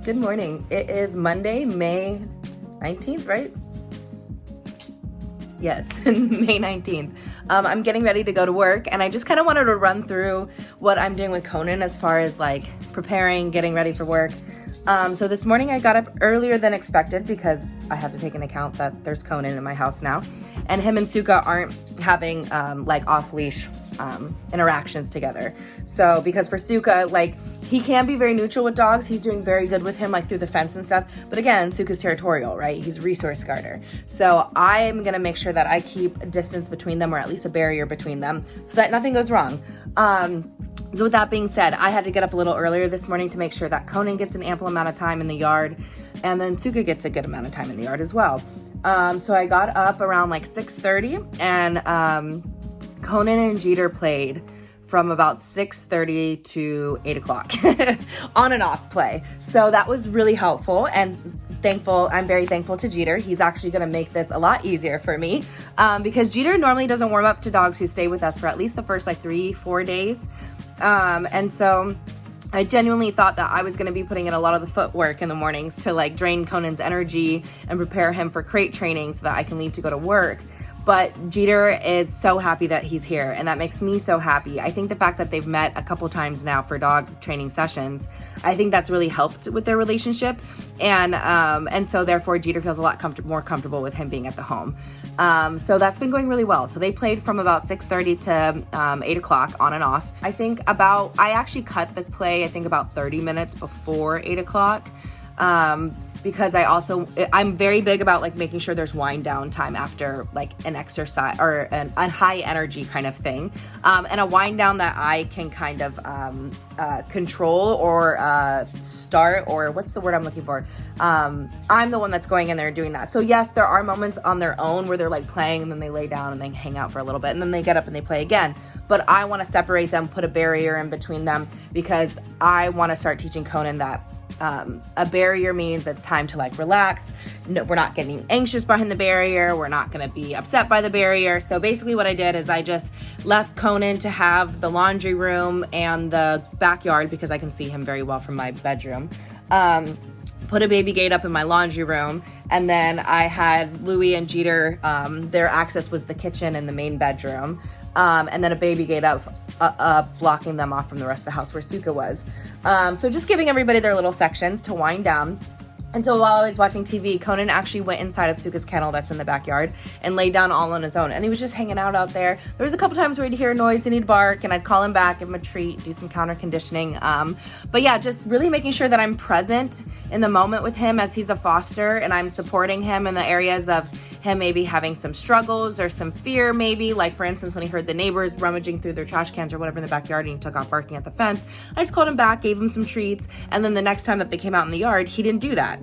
Good morning. It is Monday, May 19th, right? Yes, May 19th. I'm getting ready to go to work, and I just kind of wanted to run through what I'm doing with Conan as far as like preparing, getting ready for work. So this morning I got up earlier than expected because I have to take into account that there's Conan in my house now, and him and Suka aren't having like off-leash interactions together. So because for Suka, like, he can be very neutral with dogs. He's doing very good with him, like through the fence and stuff. But again, Suka's territorial, right? He's a resource guarder. So I'm gonna make sure that I keep a distance between them, or at least a barrier between them, so that nothing goes wrong. So with that being said, I had to get up a little earlier this morning to make sure that Conan gets an ample amount of time in the yard, and then Suka gets a good amount of time in the yard as well. So I got up around like 6:30, and Conan and Jeter played from about 6:30 to 8 o'clock, on and off play. So that was really helpful and thankful. I'm very thankful to Jeter. He's actually gonna make this a lot easier for me because Jeter normally doesn't warm up to dogs who stay with us for at least the first like 3-4 days. And so I genuinely thought that I was going to be putting in a lot of the footwork in the mornings to like drain Conan's energy and prepare him for crate training so that I can leave to go to work. But Jeter is so happy that he's here, and that makes me so happy. I think the fact that they've met a couple times now for dog training sessions, I think that's really helped with their relationship. And so therefore Jeter feels a lot more comfortable with him being at the home. So that's been going really well. So they played from about 6:30 to 8 o'clock on and off. I actually cut the play, I think about 30 minutes before 8 o'clock. Because I'm very big about like making sure there's wind down time after like an exercise or a high energy kind of thing. And a wind down that I can kind of control or start, or what's the word I'm looking for? I'm the one that's going in there and doing that. So yes, there are moments on their own where they're like playing and then they lay down and they hang out for a little bit and then they get up and they play again. But I want to separate them, put a barrier in between them, because I want to start teaching Conan that a barrier means it's time to like relax. No, we're not getting anxious behind the barrier. We're not going to be upset by the barrier. So basically what I did is I just left Conan to have the laundry room and the backyard, because I can see him very well from my bedroom. Put a baby gate up in my laundry room, and then I had Louie and Jeter, their access was the kitchen and the main bedroom. And then a baby gate up blocking them off from the rest of the house where Suka was. So just giving everybody their little sections to wind down. And so while I was watching TV, Conan actually went inside of Suka's kennel that's in the backyard and laid down all on his own. And he was just hanging out there. There was a couple times where he'd hear a noise and he'd bark, and I'd call him back, give him a treat, do some counter conditioning. But yeah, just really making sure that I'm present in the moment with him as he's a foster, and I'm supporting him in the areas of him maybe having some struggles or some fear maybe. Like for instance, when he heard the neighbors rummaging through their trash cans or whatever in the backyard and he took off barking at the fence, I just called him back, gave him some treats, and then the next time that they came out in the yard, he didn't do that,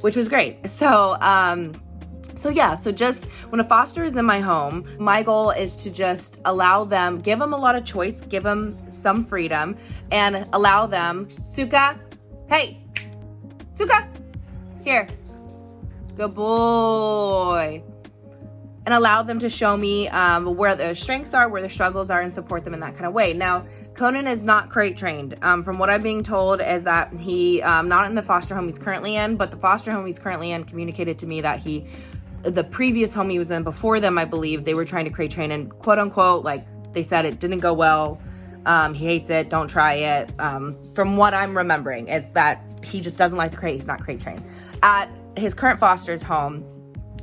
which was great. So just when a foster is in my home, my goal is to just allow them, give them a lot of choice, give them some freedom, and allow them, Suka, hey, Suka, here, good boy. And allow them to show me where their strengths are, where their struggles are, and support them in that kind of way. Now, Conan is not crate trained. From what I'm being told is that he, not in the foster home he's currently in, but the foster home he's currently in communicated to me that the previous home he was in before them, I believe, they were trying to crate train, and quote unquote, like they said, it didn't go well. He hates it, don't try it. From what I'm remembering, it's that he just doesn't like the crate, he's not crate trained. At his current foster's home,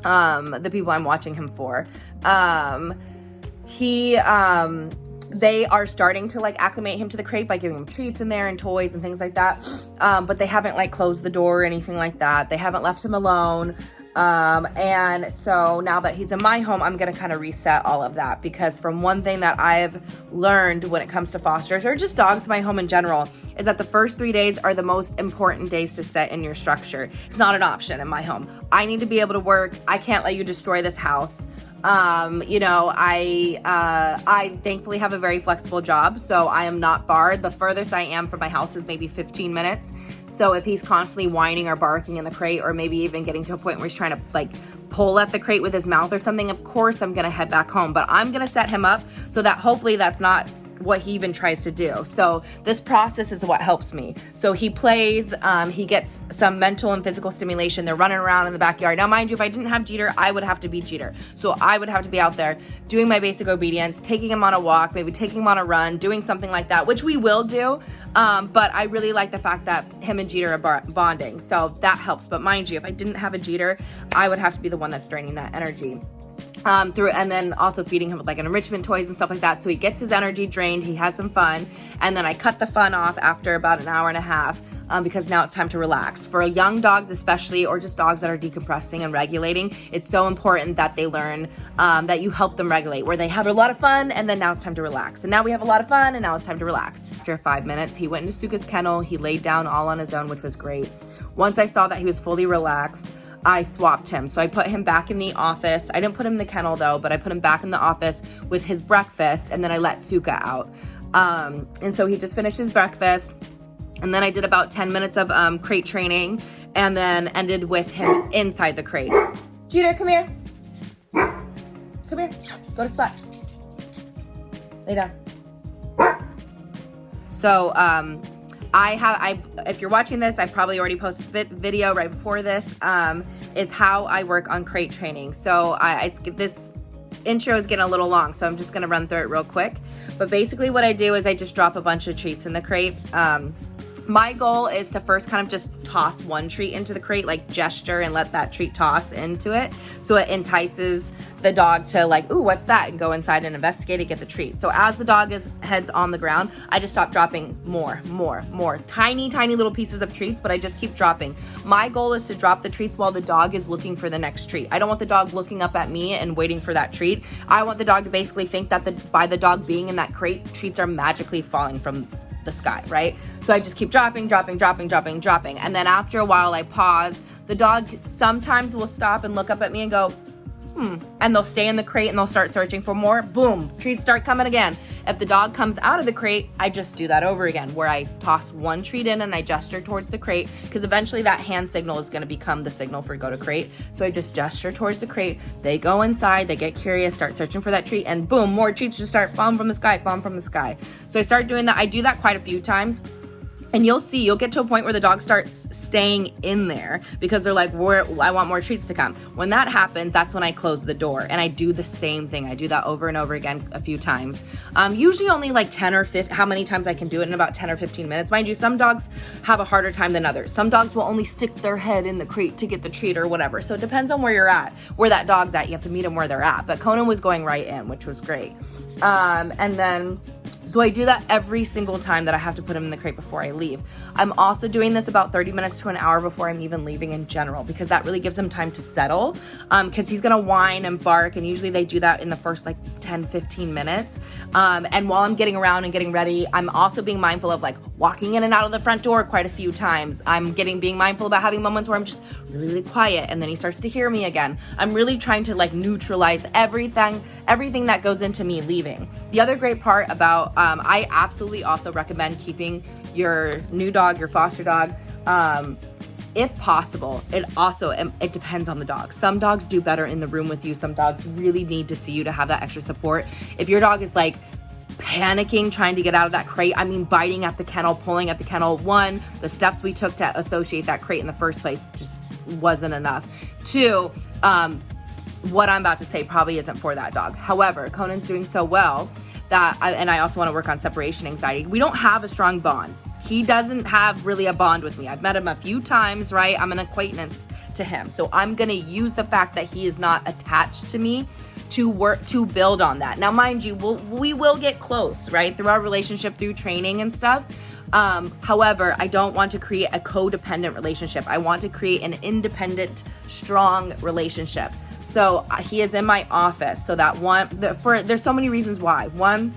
the people I'm watching him for, they are starting to like acclimate him to the crate by giving him treats in there and toys and things like that. But they haven't like closed the door or anything like that. They haven't left him alone. And so now that he's in my home, I'm going to kind of reset all of that, because from one thing that I've learned when it comes to fosters or just dogs in my home in general is that the first 3 days are the most important days to set in your structure. It's not an option in my home. I need to be able to work. I can't let you destroy this house. I thankfully have a very flexible job, so I am not far. The furthest I am from my house is maybe 15 minutes. So if he's constantly whining or barking in the crate, or maybe even getting to a point where he's trying to like pull at the crate with his mouth or something, of course I'm gonna head back home. But I'm gonna set him up so that hopefully that's not what he even tries to do. So this process is what helps me. So he plays, he gets some mental and physical stimulation. They're running around in the backyard. Now, mind you, if I didn't have Jeter, I would have to be Jeter. So I would have to be out there doing my basic obedience, taking him on a walk, maybe taking him on a run, doing something like that, which we will do. But I really like the fact that him and Jeter are bonding. So that helps. But mind you, if I didn't have a Jeter, I would have to be the one that's draining that energy. And then also feeding him with like enrichment toys and stuff like that. So he gets his energy drained, he has some fun, and then I cut the fun off after about an hour and a half, because now it's time to relax. For young dogs especially, or just dogs that are decompressing and regulating, it's so important that they learn that you help them regulate, where they have a lot of fun and then now it's time to relax. And now we have a lot of fun and now it's time to relax. After 5 minutes, he went into Suka's kennel, he laid down all on his own, which was great. Once I saw that he was fully relaxed, I swapped him. So I put him back in the office. I didn't put him in the kennel though, but I put him back in the office with his breakfast, and then I let Suka out. And so he just finished his breakfast, and then I did about 10 minutes of crate training, and then ended with him inside the crate. Jeter, come here. Come here. Go to spot. Lay down. So, if you're watching this, I probably already posted a video right before this, is how I work on crate training. So this intro is getting a little long, so I'm just gonna run through it real quick. But basically what I do is I just drop a bunch of treats in the crate. My goal is to first kind of just toss one treat into the crate, like gesture and let that treat toss into it. So it entices the dog to like, ooh, what's that? And go inside and investigate and get the treat. So as the dog heads on the ground, I just stop dropping more. Tiny little pieces of treats, but I just keep dropping. My goal is to drop the treats while the dog is looking for the next treat. I don't want the dog looking up at me and waiting for that treat. I want the dog to basically think that by the dog being in that crate, treats are magically falling from the sky, right? So I just keep dropping. And then after a while, I pause. The dog sometimes will stop and look up at me and go, and they'll stay in the crate and they'll start searching for more. Boom, treats start coming again. If the dog comes out of the crate, I just do that over again, where I toss one treat in and I gesture towards the crate, because eventually that hand signal is going to become the signal for go to crate. So I just gesture towards the crate. They go inside, they get curious, start searching for that treat, and boom, more treats just start falling from the sky. So I start doing that. I do that quite a few times. And you'll get to a point where the dog starts staying in there because they're like, I want more treats to come. When that happens, that's when I close the door, and I do the same thing. I do that over and over again a few times. Usually only like 10 or 15, how many times I can do it in about 10 or 15 minutes. Mind you, some dogs have a harder time than others. Some dogs will only stick their head in the crate to get the treat or whatever. So it depends on where you're at, where that dog's at. You have to meet them where they're at. But Conan was going right in, which was great. So I do that every single time that I have to put him in the crate before I leave. I'm also doing this about 30 minutes to an hour before I'm even leaving in general, because that really gives him time to settle, because he's gonna whine and bark, and usually they do that in the first like 10, 15 minutes. And while I'm getting around and getting ready, I'm also being mindful of like walking in and out of the front door quite a few times. I'm being mindful about having moments where I'm just really quiet, and then he starts to hear me again. I'm really trying to like neutralize everything that goes into me leaving. The other great part about I absolutely also recommend keeping your new dog, your foster dog, if possible. It depends on the dog. Some dogs do better in the room with you. Some dogs really need to see you to have that extra support. If your dog is like panicking, trying to get out of that crate, biting at the kennel, pulling at the kennel, one, the steps we took to associate that crate in the first place just wasn't enough. Two, what I'm about to say probably isn't for that dog. However, Conan's doing so well that I also want to work on separation anxiety. We don't have a strong bond. He doesn't have really a bond with me. I've met him a few times, right? I'm an acquaintance to him. So I'm going to use the fact that he is not attached to me to build on that. Now, mind you, we will get close, right? Through our relationship, through training and stuff. However, I don't want to create a codependent relationship. I want to create an independent, strong relationship. So he is in my office, so that there's so many reasons why. One,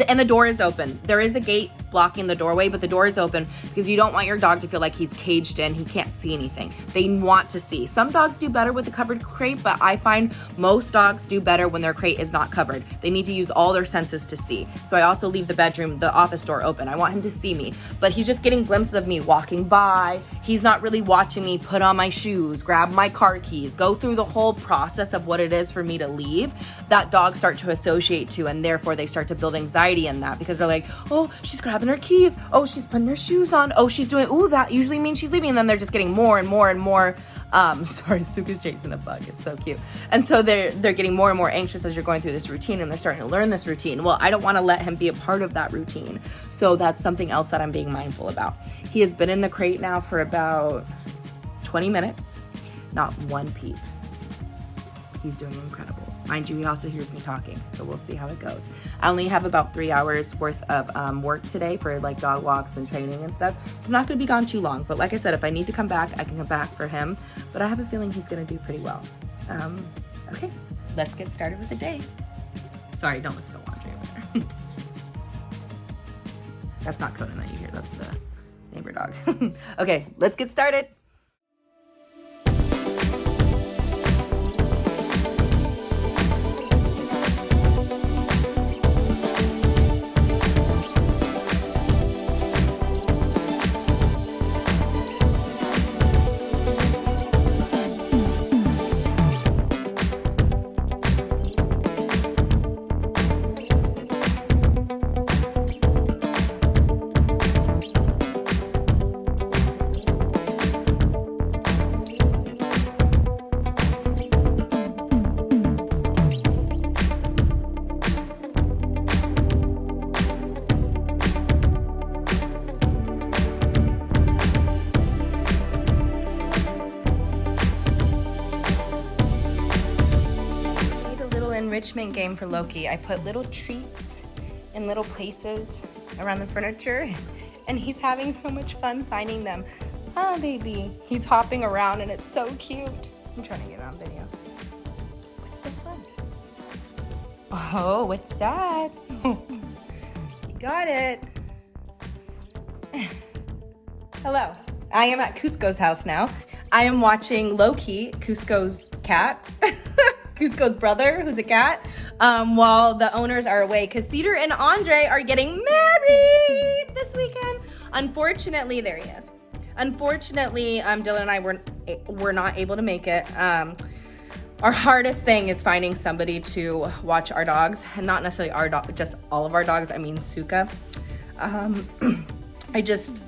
and the door is open. There is a gate blocking the doorway, but the door is open because you don't want your dog to feel like he's caged in. He can't see anything. They want to see. Some dogs do better with a covered crate, but I find most dogs do better when their crate is not covered. They need to use all their senses to see. So I also leave the office door open. I want him to see me, but he's just getting glimpses of me walking by. He's not really watching me put on my shoes, grab my car keys, go through the whole process of what it is for me to leave. That dogs start to associate to, and therefore they start to build anxiety anxiety in that because they're like, oh, she's grabbing her keys. Oh, she's putting her shoes on. Oh, she's doing, ooh, that usually means she's leaving. And then they're just getting more and more and more. Sorry, Suka's chasing a bug. It's so cute. And so they're getting more and more anxious as you're going through this routine, and they're starting to learn this routine. Well, I don't want to let him be a part of that routine. So that's something else that I'm being mindful about. He has been in the crate now for about 20 minutes. Not one peep. He's doing incredible. Mind you, he also hears me talking, so we'll see how it goes. I only have about 3 hours worth of work today for like dog walks and training and stuff, so I'm not gonna be gone too long. But like I said, if I need to come back, I can come back for him. But I have a feeling he's gonna do pretty well. Okay, let's get started with the day. Sorry, don't look at the laundry over there. That's not Conan that you hear, that's the neighbor dog. Okay, let's get started. Enrichment game for Loki. I put little treats in little places around the furniture, and he's having so much fun finding them. Oh, baby. He's hopping around, and it's so cute. I'm trying to get it on video. What's this one? Oh, what's that? You got it. Hello. I am at Cusco's house now. I am watching Loki, Cusco's cat. Cusco's brother, who's a cat, while the owners are away, because Cedar and Andre are getting married this weekend. Unfortunately, there he is. Unfortunately, Dylan and I were not able to make it. Our hardest thing is finding somebody to watch our dogs, and not necessarily our dog, just all of our dogs. I mean, Suka. I just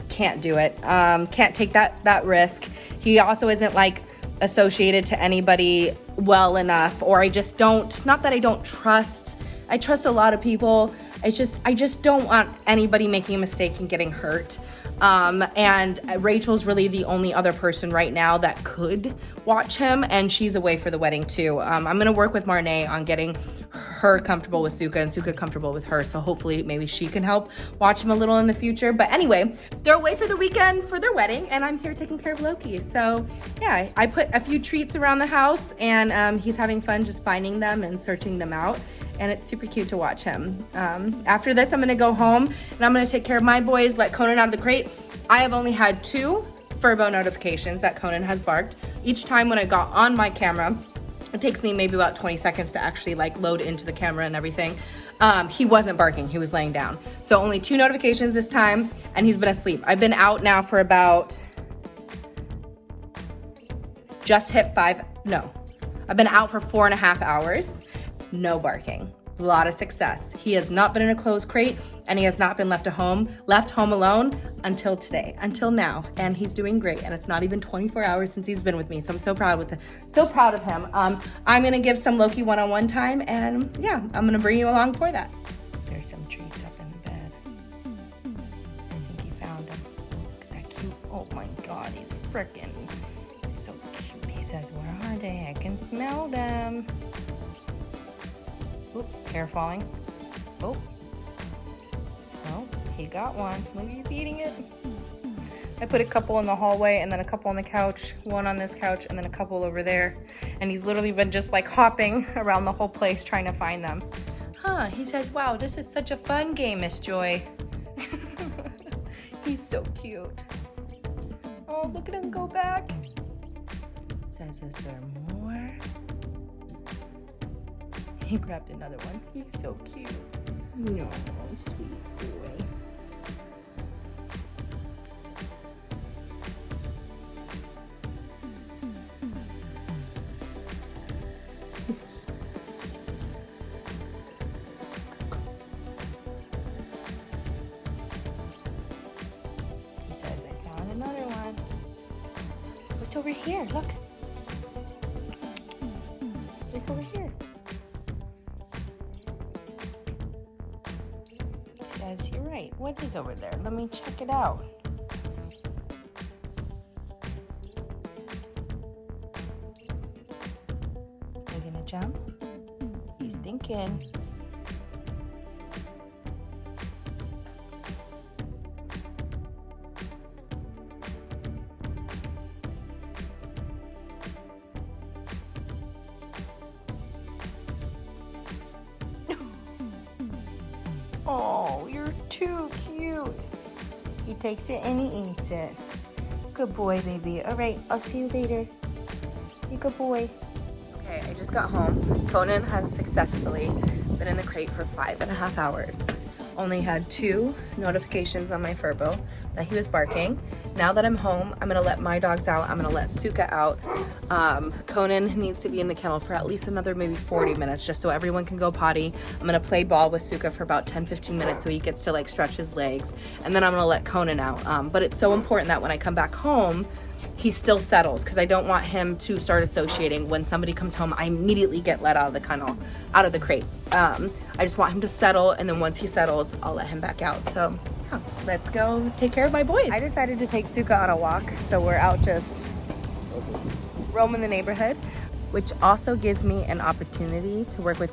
can't do it. Can't take that risk. He also isn't like associated to anybody well enough, or I just don't, not that I don't trust, I trust a lot of people. I just don't want anybody making a mistake and getting hurt. And Rachel's really the only other person right now that could watch him, and she's away for the wedding too. I'm gonna work with Marnay on getting her comfortable with Suka and Suka comfortable with her, so hopefully maybe she can help watch him a little in the future. But anyway, they're away for the weekend for their wedding, and I'm here taking care of Loki. So yeah, I put a few treats around the house, and he's having fun just finding them and searching them out, and it's super cute to watch him. After this, I'm gonna go home and I'm gonna take care of my boys, let Conan out of the crate. I have only had 2 Furbo notifications that Conan has barked. Each time when I got on my camera, it takes me maybe about 20 seconds to actually like load into the camera and everything. He wasn't barking, he was laying down. So only 2 notifications this time, and he's been asleep. I've been out now for about, just hit 5, no. I've been out for 4.5 hours, no barking. A lot of success. He has not been in a closed crate, and he has not been left home alone until today, until now, and he's doing great. And it's not even 24 hours since he's been with me, so I'm so proud of him. I'm gonna give some Loki one-on-one time, and yeah, I'm gonna bring you along for that. There's some treats up in the bed. I think he found them. Look at that cute. Oh my God, he's freaking so cute. He says, "Where are they? I can smell them." Oop, hair falling. Oh. Oh, he got one. Look, he's eating it. I put a couple in the hallway and then a couple on the couch, one on this couch and then a couple over there. And he's literally been just like hopping around the whole place trying to find them. Huh, he says, "Wow, this is such a fun game, Miss Joy." He's so cute. Oh, look at him go back. Says, "Is there more?" He grabbed another one. He's so cute. No, sweet boy. He's over here, look. He's over here. He says, you're right. What is over there? Let me check it out. Are you gonna jump? He's thinking. Oh, you're too cute. He takes it and he eats it. Good boy, baby. All right, I'll see you later. You good boy. Okay, I just got home. Conan has successfully been in the crate for 5.5 hours. Only had 2 notifications on my Furbo that he was barking. Now that I'm home, I'm gonna let my dogs out. I'm gonna let Suka out. Conan needs to be in the kennel for at least another maybe 40 minutes just so everyone can go potty. I'm gonna play ball with Suka for about 10-15 minutes so he gets to like stretch his legs. And then I'm gonna let Conan out. But it's so important that when I come back home, he still settles because I don't want him to start associating. When somebody comes home, I immediately get let out of the kennel, out of the crate. I just want him to settle, and then once he settles, I'll let him back out. So yeah, let's go take care of my boys. I decided to take Suka on a walk, so we're out just roaming the neighborhood, which also gives me an opportunity to work with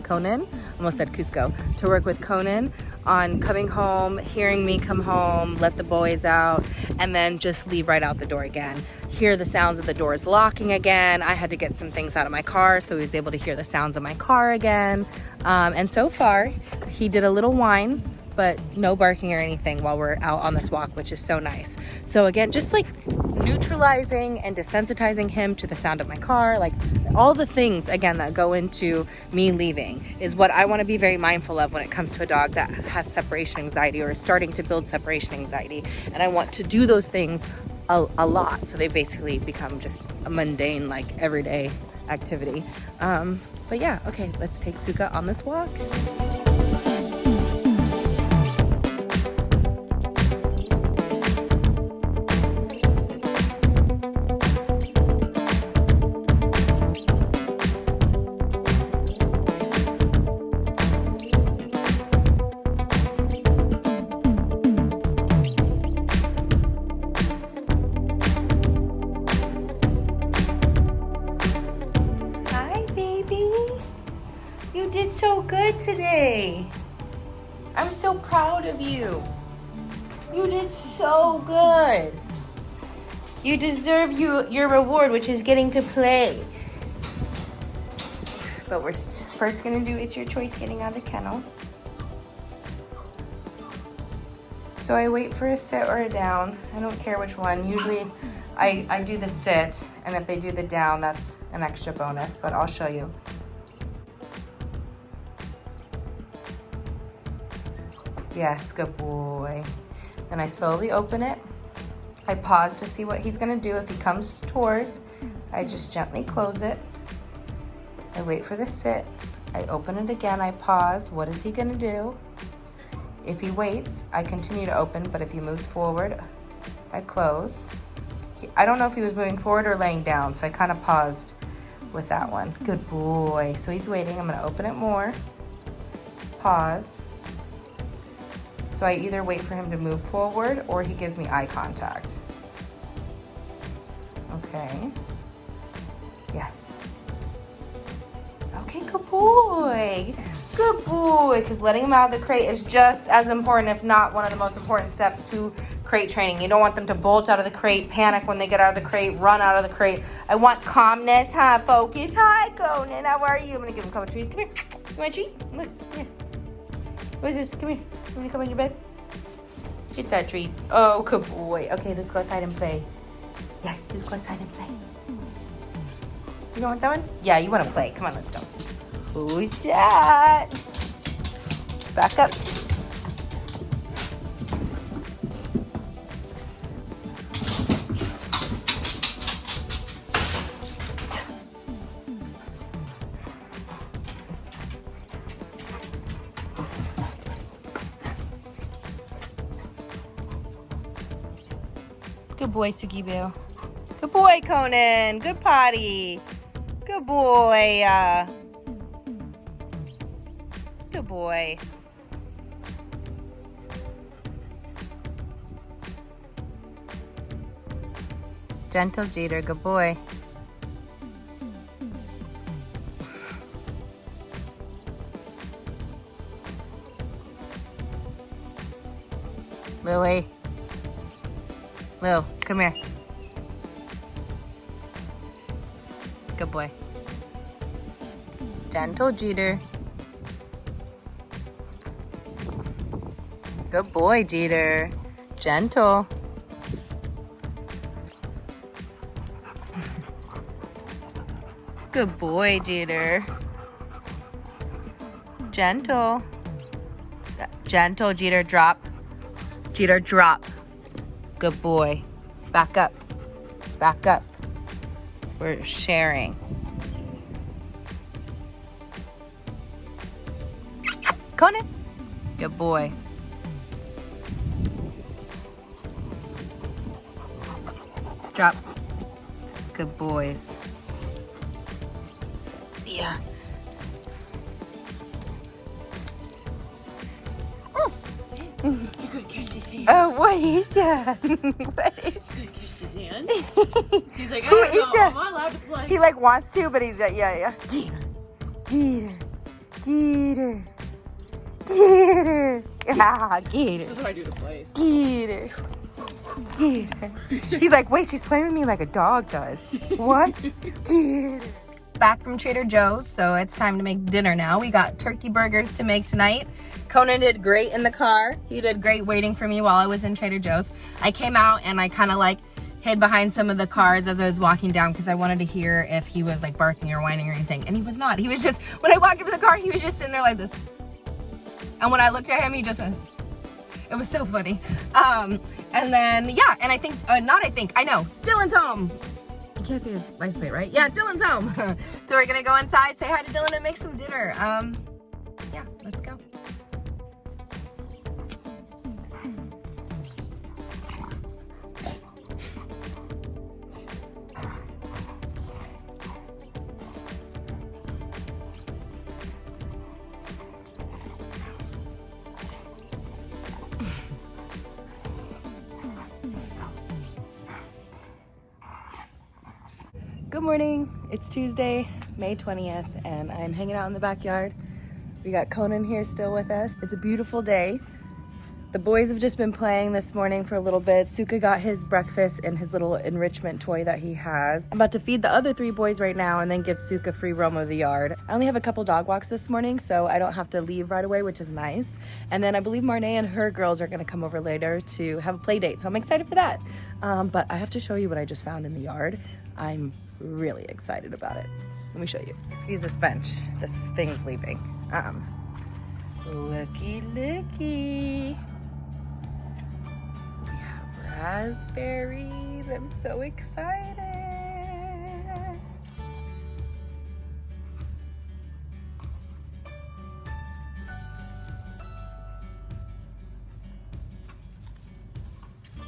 Conan, almost said Cusco, to work with Conan on coming home, hearing me come home, let the boys out, and then just leave right out the door again. Hear the sounds of the doors locking again. I had to get some things out of my car, so he was able to hear the sounds of my car again. And so far, he did a little whine, but no barking or anything while we're out on this walk, which is so nice. So again, just like neutralizing and desensitizing him to the sound of my car, like all the things again that go into me leaving is what I want to be very mindful of when it comes to a dog that has separation anxiety or is starting to build separation anxiety. And I want to do those things a lot, so they basically become just a mundane, like everyday activity. But yeah, okay, let's take Suka on this walk. You did so good today. I'm so proud of you. You did so good. You deserve your reward, which is getting to play. But we're first gonna do It's Your Choice getting out of the kennel. So I wait for a sit or a down. I don't care which one. Usually I do the sit, and if they do the down, that's an extra bonus, but I'll show you. Yes, good boy. Then I slowly open it. I pause to see what he's gonna do. If he comes towards, I just gently close it. I wait for the sit. I open it again, I pause. What is he gonna do? If he waits, I continue to open, but if he moves forward, I close. I don't know if he was moving forward or laying down, so I kind of paused with that one. Good boy. So he's waiting. I'm gonna open it more. Pause. So I either wait for him to move forward or he gives me eye contact. Okay. Yes. Okay, good boy. Good boy. Because letting him out of the crate is just as important, if not one of the most important steps to crate training. You don't want them to bolt out of the crate, panic when they get out of the crate, run out of the crate. I want calmness, huh? Focus. Hi, Conan. How are you? I'm going to give him a couple treats. Come here. You want a treat? Look, come here. What is this? Come here. You want to come on your bed? Get that treat. Oh, good boy. Okay, let's go outside and play. Yes, let's go outside and play. You don't want that one? Yeah, you want to play. Come on, let's go. Who's that? Back up. Good boy, Suki Boo. Good boy, Conan. Good potty. Good boy. Good boy. Gentle Jeter. Good boy. Louie. Lou, come here. Good boy. Gentle Jeter. Good boy, Jeter. Gentle. Good boy, Jeter. Gentle. Gentle, Jeter, drop. Jeter, drop. Good boy. Back up. Back up. We're sharing. Conan. Good boy. Drop. Good boys. Yeah. You could catch his hand. Oh, what is that? What is? You could catch his hand. He's like, I Who don't is know. that? Am I allowed to play? He like wants to, but he's yeah. Geeter. Geeter. Geeter. Geeter. Ah, This Geeter. is what I do to plays. Geeter. Geeter. He's like, wait, she's playing with me like a dog does. What? Geeter. Back from Trader Joe's, so it's time to make dinner now. We got turkey burgers to make tonight. Conan did great in the car. He did great waiting for me while I was in Trader Joe's. I came out and I kind of like hid behind some of the cars as I was walking down because I wanted to hear if he was like barking or whining or anything. And he was not. He was just, when I walked into the car, he was just sitting there like this. And when I looked at him, he just went, it was so funny. And then, yeah, and I think, I know, Dylan's home. You can't see his license plate, right? Yeah, Dylan's home. So we're gonna go inside, say hi to Dylan, and make some dinner. Yeah, let's go. Good morning. It's Tuesday, May 20th, and I'm hanging out in the backyard. We got Conan here still with us. It's a beautiful day. The boys have just been playing this morning for a little bit. Suka got his breakfast and his little enrichment toy that he has. I'm about to feed the other 3 boys right now and then give Suka free roam of the yard. I only have a couple dog walks this morning, so I don't have to leave right away, which is nice. And then I believe Marnay and her girls are gonna come over later to have a play date, so I'm excited for that. But I have to show you what I just found in the yard. I'm really excited about it. Let me show you. Excuse this bench. This thing's leaving. Looky. We have raspberries. I'm so excited.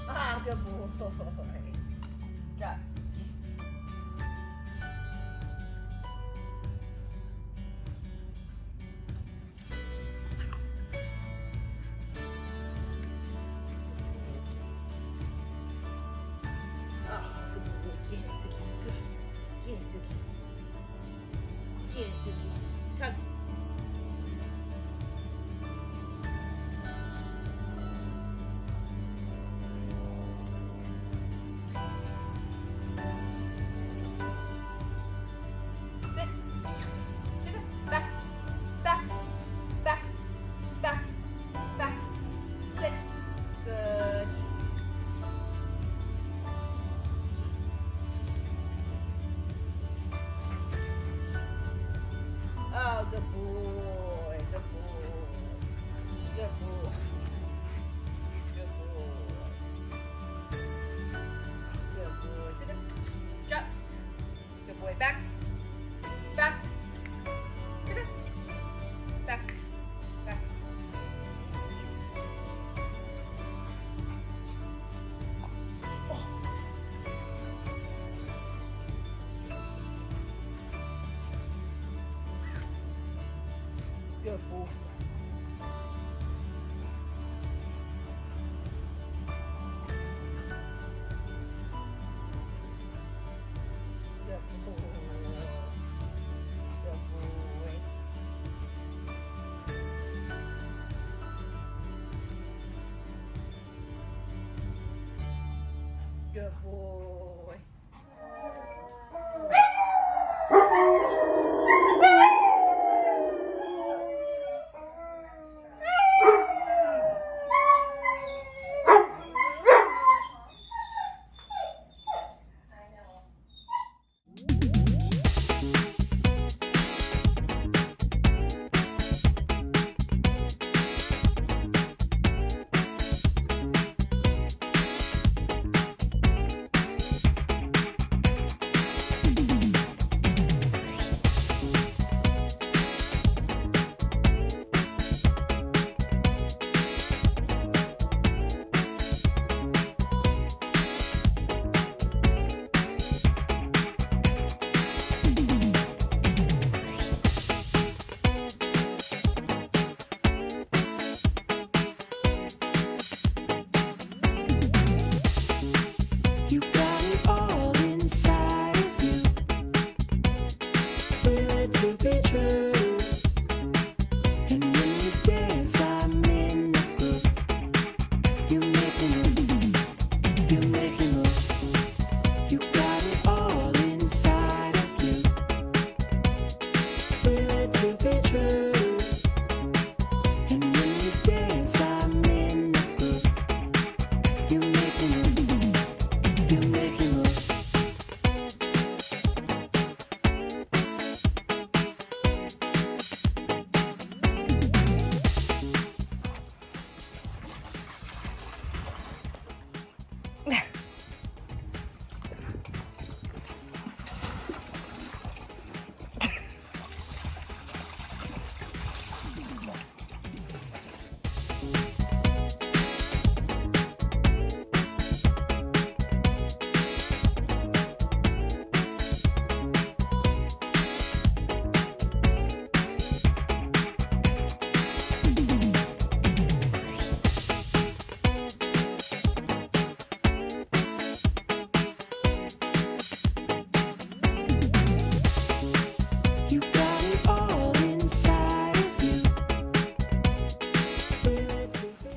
Ah, good boy. Drop. Good boy. Good boy. You got it all inside of you. Feel it to be true. And when you dance, I'm in the groove. You make me move. You make me move. You got it all inside of you. Feel it to be true. And when you dance, I'm in the groove. You make me move. You make me move. You got it all inside of you. Feel it to be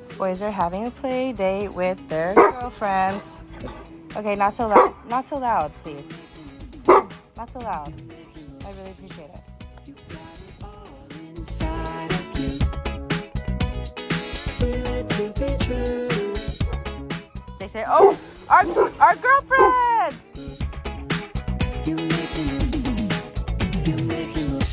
true. Boys are having a play date with their girlfriends. Okay, not so loud. Not so loud, please. Not so loud. I really appreciate it. You got it all inside of you. Feel it to be true. They say, "Oh, our girlfriends." You make me move. You make me move.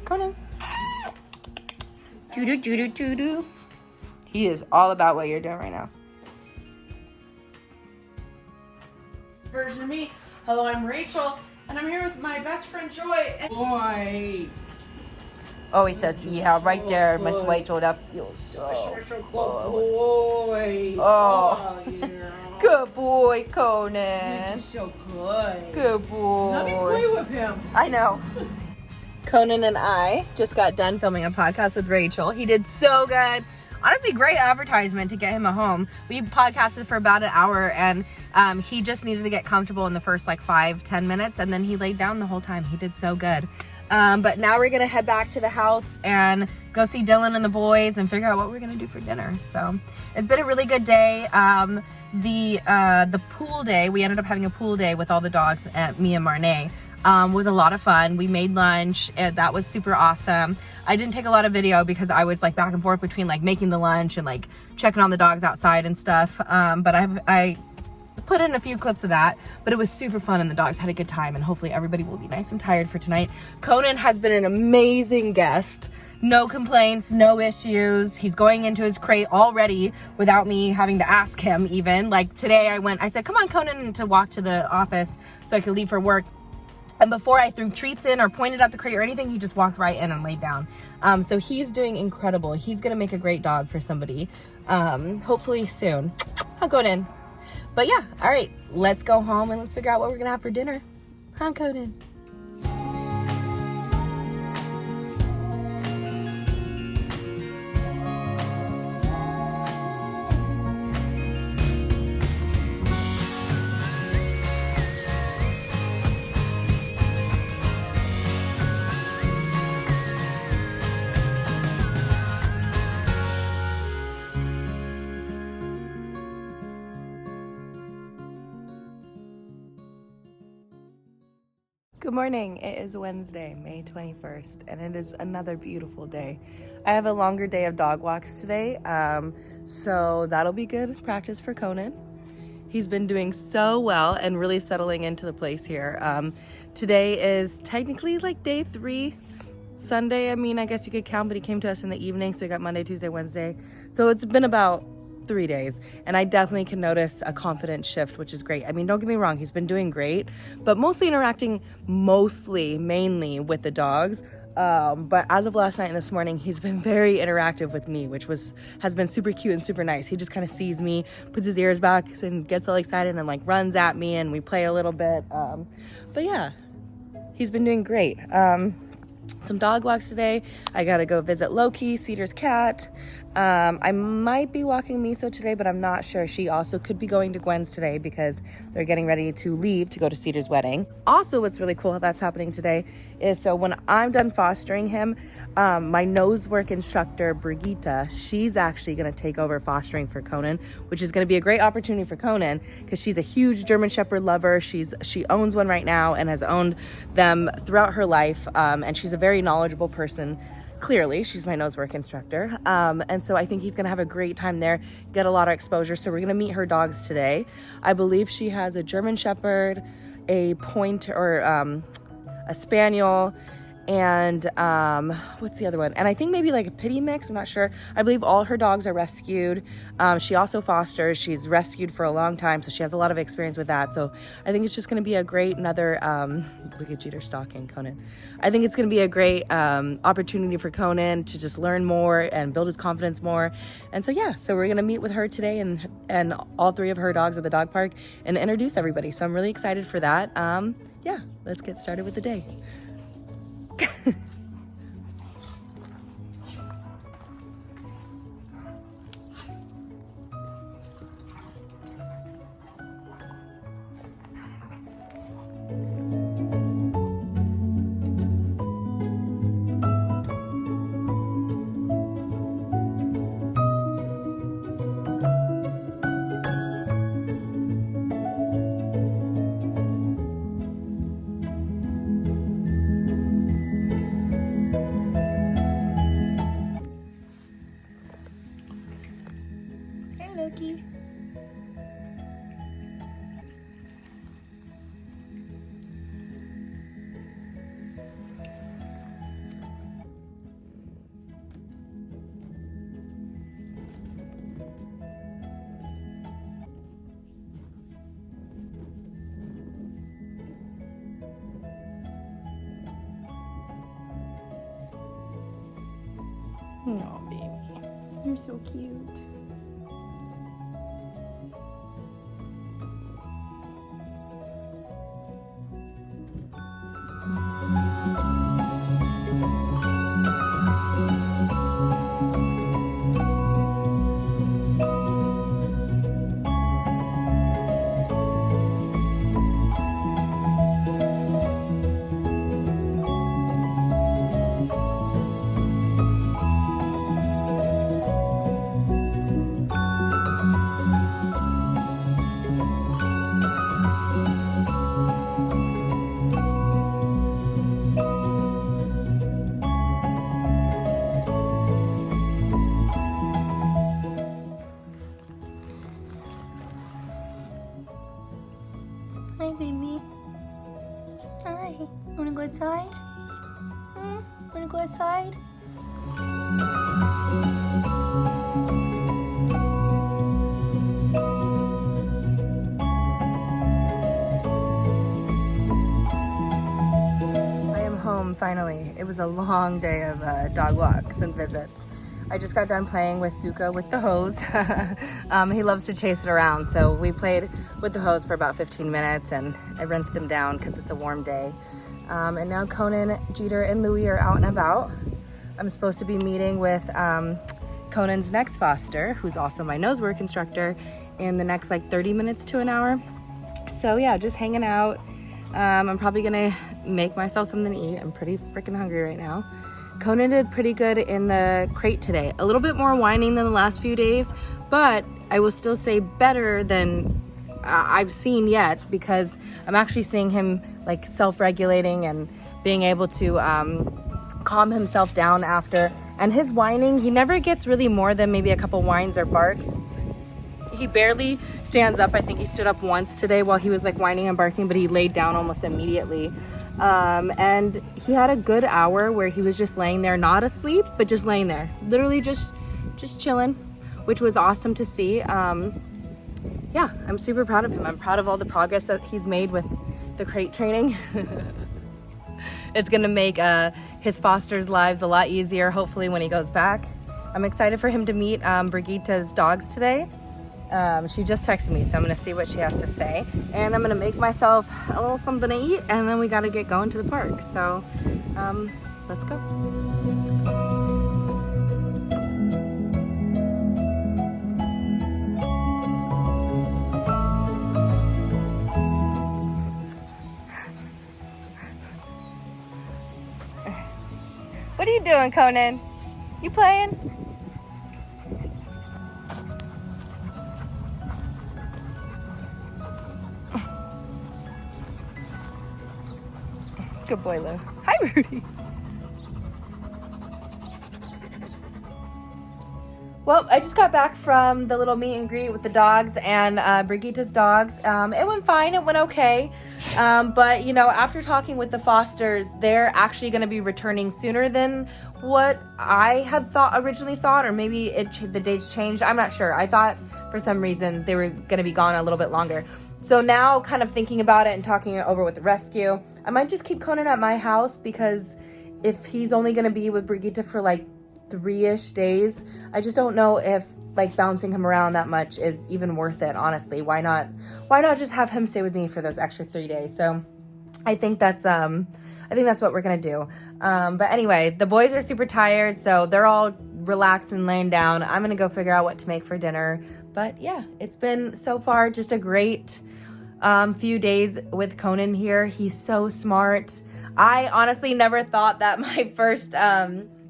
Conan. Doo doo doo doo doo doo. He is all about what you're doing right now. Version of me. Hello, I'm Rachel, and I'm here with my best friend Joy. And boy, Oh, he says, "Yeah, right there, Miss Rachel. That feels so good boy. Oh. Yeah. good, boy, You're Conan. just so good. Good Let me play boy. with him. I know." Conan and I just got done filming a podcast with Rachel. He did so good. Honestly, great advertisement to get him a home. We podcasted for about an hour, and he just needed to get comfortable in the first like 5-10 minutes, and then he laid down the whole time. He did so good. But now we're gonna head back to the house and go see Dylan and the boys and figure out what we're gonna do for dinner. So it's been a really good day. The pool day, we ended up having a pool day with all the dogs at me and Marnay. Was a lot of fun. We made lunch and that was super awesome. I didn't take a lot of video because I was like back and forth between like making the lunch and like checking on the dogs outside and stuff. But I put in a few clips of that, but it was super fun and the dogs had a good time, and hopefully everybody will be nice and tired for tonight. Conan has been an amazing guest. No complaints, no issues. He's going into his crate already without me having to ask him even. Like today I said, come on Conan, to walk to the office so I could leave for work. And before I threw treats in or pointed out the crate or anything, he just walked right in and laid down. So he's doing incredible. He's gonna make a great dog for somebody. Hopefully soon. I'll go in. But yeah, all right, let's go home and let's figure out what we're gonna have for dinner. Huh, Conan? Good morning. It is Wednesday, May 21st, and it is another beautiful day. I have a longer day of dog walks today, so that'll be good practice for Conan. He's been doing so well and really settling into the place here. Today is technically like day 3. Sunday, I mean, I guess you could count, but he came to us in the evening, so we got Monday, Tuesday, Wednesday. So it's been about 3 days, and I definitely can notice a confidence shift, which is great. I mean, don't get me wrong, he's been doing great, but mainly with the dogs. But as of last night and this morning, he's been very interactive with me, which has been super cute and super nice. He just kind of sees me, puts his ears back and gets all excited and like runs at me, and we play a little bit. But yeah, he's been doing great. Some dog walks today. I gotta go visit Loki, Cedar's cat. I might be walking Miso today, but I'm not sure. She also could be going to Gwen's today because they're getting ready to leave to go to Cedar's wedding. Also, what's really cool that's happening today is, so when I'm done fostering him, my nose work instructor, Brigitte, she's actually going to take over fostering for Conan, which is going to be a great opportunity for Conan because she's a huge German Shepherd lover. She owns one right now and has owned them throughout her life, and she's a very knowledgeable person. Clearly, she's my nose work instructor. And so I think he's gonna have a great time there, get a lot of exposure. So we're gonna meet her dogs today. I believe she has a German Shepherd, a Pointer, or a Spaniel, and what's the other one? And I think maybe like a pity mix, I'm not sure. I believe all her dogs are rescued. She also fosters. She's rescued for a long time, so she has a lot of experience with that. So I think it's just going to be a great look at Jeter stalking Conan. I think it's going to be a great opportunity for Conan to just learn more and build his confidence more. And so yeah, so we're going to meet with her today and all 3 of her dogs at the dog park and introduce everybody. So I'm really excited for that. Yeah, let's get started with the day. Loki. Oh, baby. You're so cute. You wanna go outside? Wanna go outside? I am home finally. It was a long day of dog walks and visits. I just got done playing with Suka with the hose. He loves to chase it around, so we played with the hose for about 15 minutes and I rinsed him down because it's a warm day. And now Conan, Jeter, and Louie are out and about. I'm supposed to be meeting with Conan's next foster, who's also my nose work instructor, in the next like 30 minutes to an hour. So yeah, just hanging out. I'm probably gonna make myself something to eat. I'm pretty freaking hungry right now. Conan did pretty good in the crate today. A little bit more whining than the last few days, but I will still say better than I've seen yet, because I'm actually seeing him like self-regulating and being able to calm himself down after. And his whining, he never gets really more than maybe a couple whines or barks. He barely stands up. I think he stood up once today while he was like whining and barking, but he laid down almost immediately. And he had a good hour where he was just laying there, not asleep, but just laying there, literally just chilling, which was awesome to see. Yeah, I'm super proud of him. I'm proud of all the progress that he's made with the crate training. It's gonna make his foster's lives a lot easier, hopefully, when he goes back. I'm excited for him to meet Brigitte's dogs today. She just texted me, so I'm gonna see what she has to say. And I'm gonna make myself a little something to eat, and then we gotta get going to the park. So, let's go. What are you doing, Conan? You playing? Good boy, Lou. Hi, Rudy. Well, I just got back from the little meet and greet with the dogs and Brigitte's dogs. It went fine. It went okay. But, you know, after talking with the fosters, they're actually going to be returning sooner than what I had originally thought, or maybe the dates changed. I'm not sure. I thought for some reason they were going to be gone a little bit longer. So now, kind of thinking about it and talking it over with the rescue, I might just keep Conan at my house, because if he's only going to be with Brigitte for like 3-ish days, I just don't know if like bouncing him around that much is even worth it, honestly. Why not just have him stay with me for those extra 3 days? So I think that's what we're gonna do. But anyway, the boys are super tired, so they're all relaxed and laying down. I'm gonna go figure out what to make for dinner. But yeah, it's been so far just a great few days with Conan here. He's so smart. I honestly never thought that my first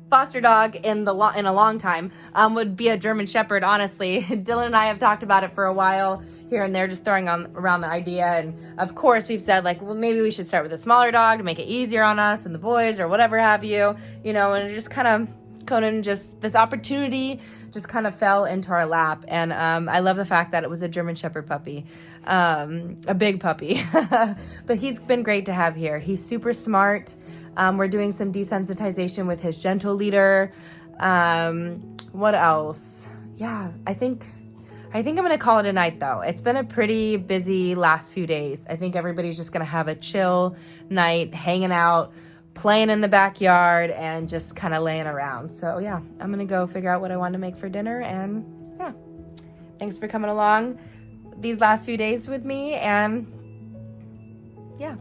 foster dog in a long time would be a German Shepherd, honestly. Dylan and I have talked about it for a while here and there, just throwing around the idea. And of course we've said like, well, maybe we should start with a smaller dog to make it easier on us and the boys or whatever have you, you know. And it just kind of, Conan, just this opportunity just kind of fell into our lap. And I love the fact that it was a German Shepherd puppy, a big puppy. But he's been great to have here. He's super smart. We're doing some desensitization with his gentle leader. What else? Yeah, I think I'm gonna call it a night though. It's been a pretty busy last few days. I think everybody's just gonna have a chill night, hanging out, playing in the backyard, and just kind of laying around. So yeah, I'm gonna go figure out what I want to make for dinner. And yeah, thanks for coming along these last few days with me. And yeah.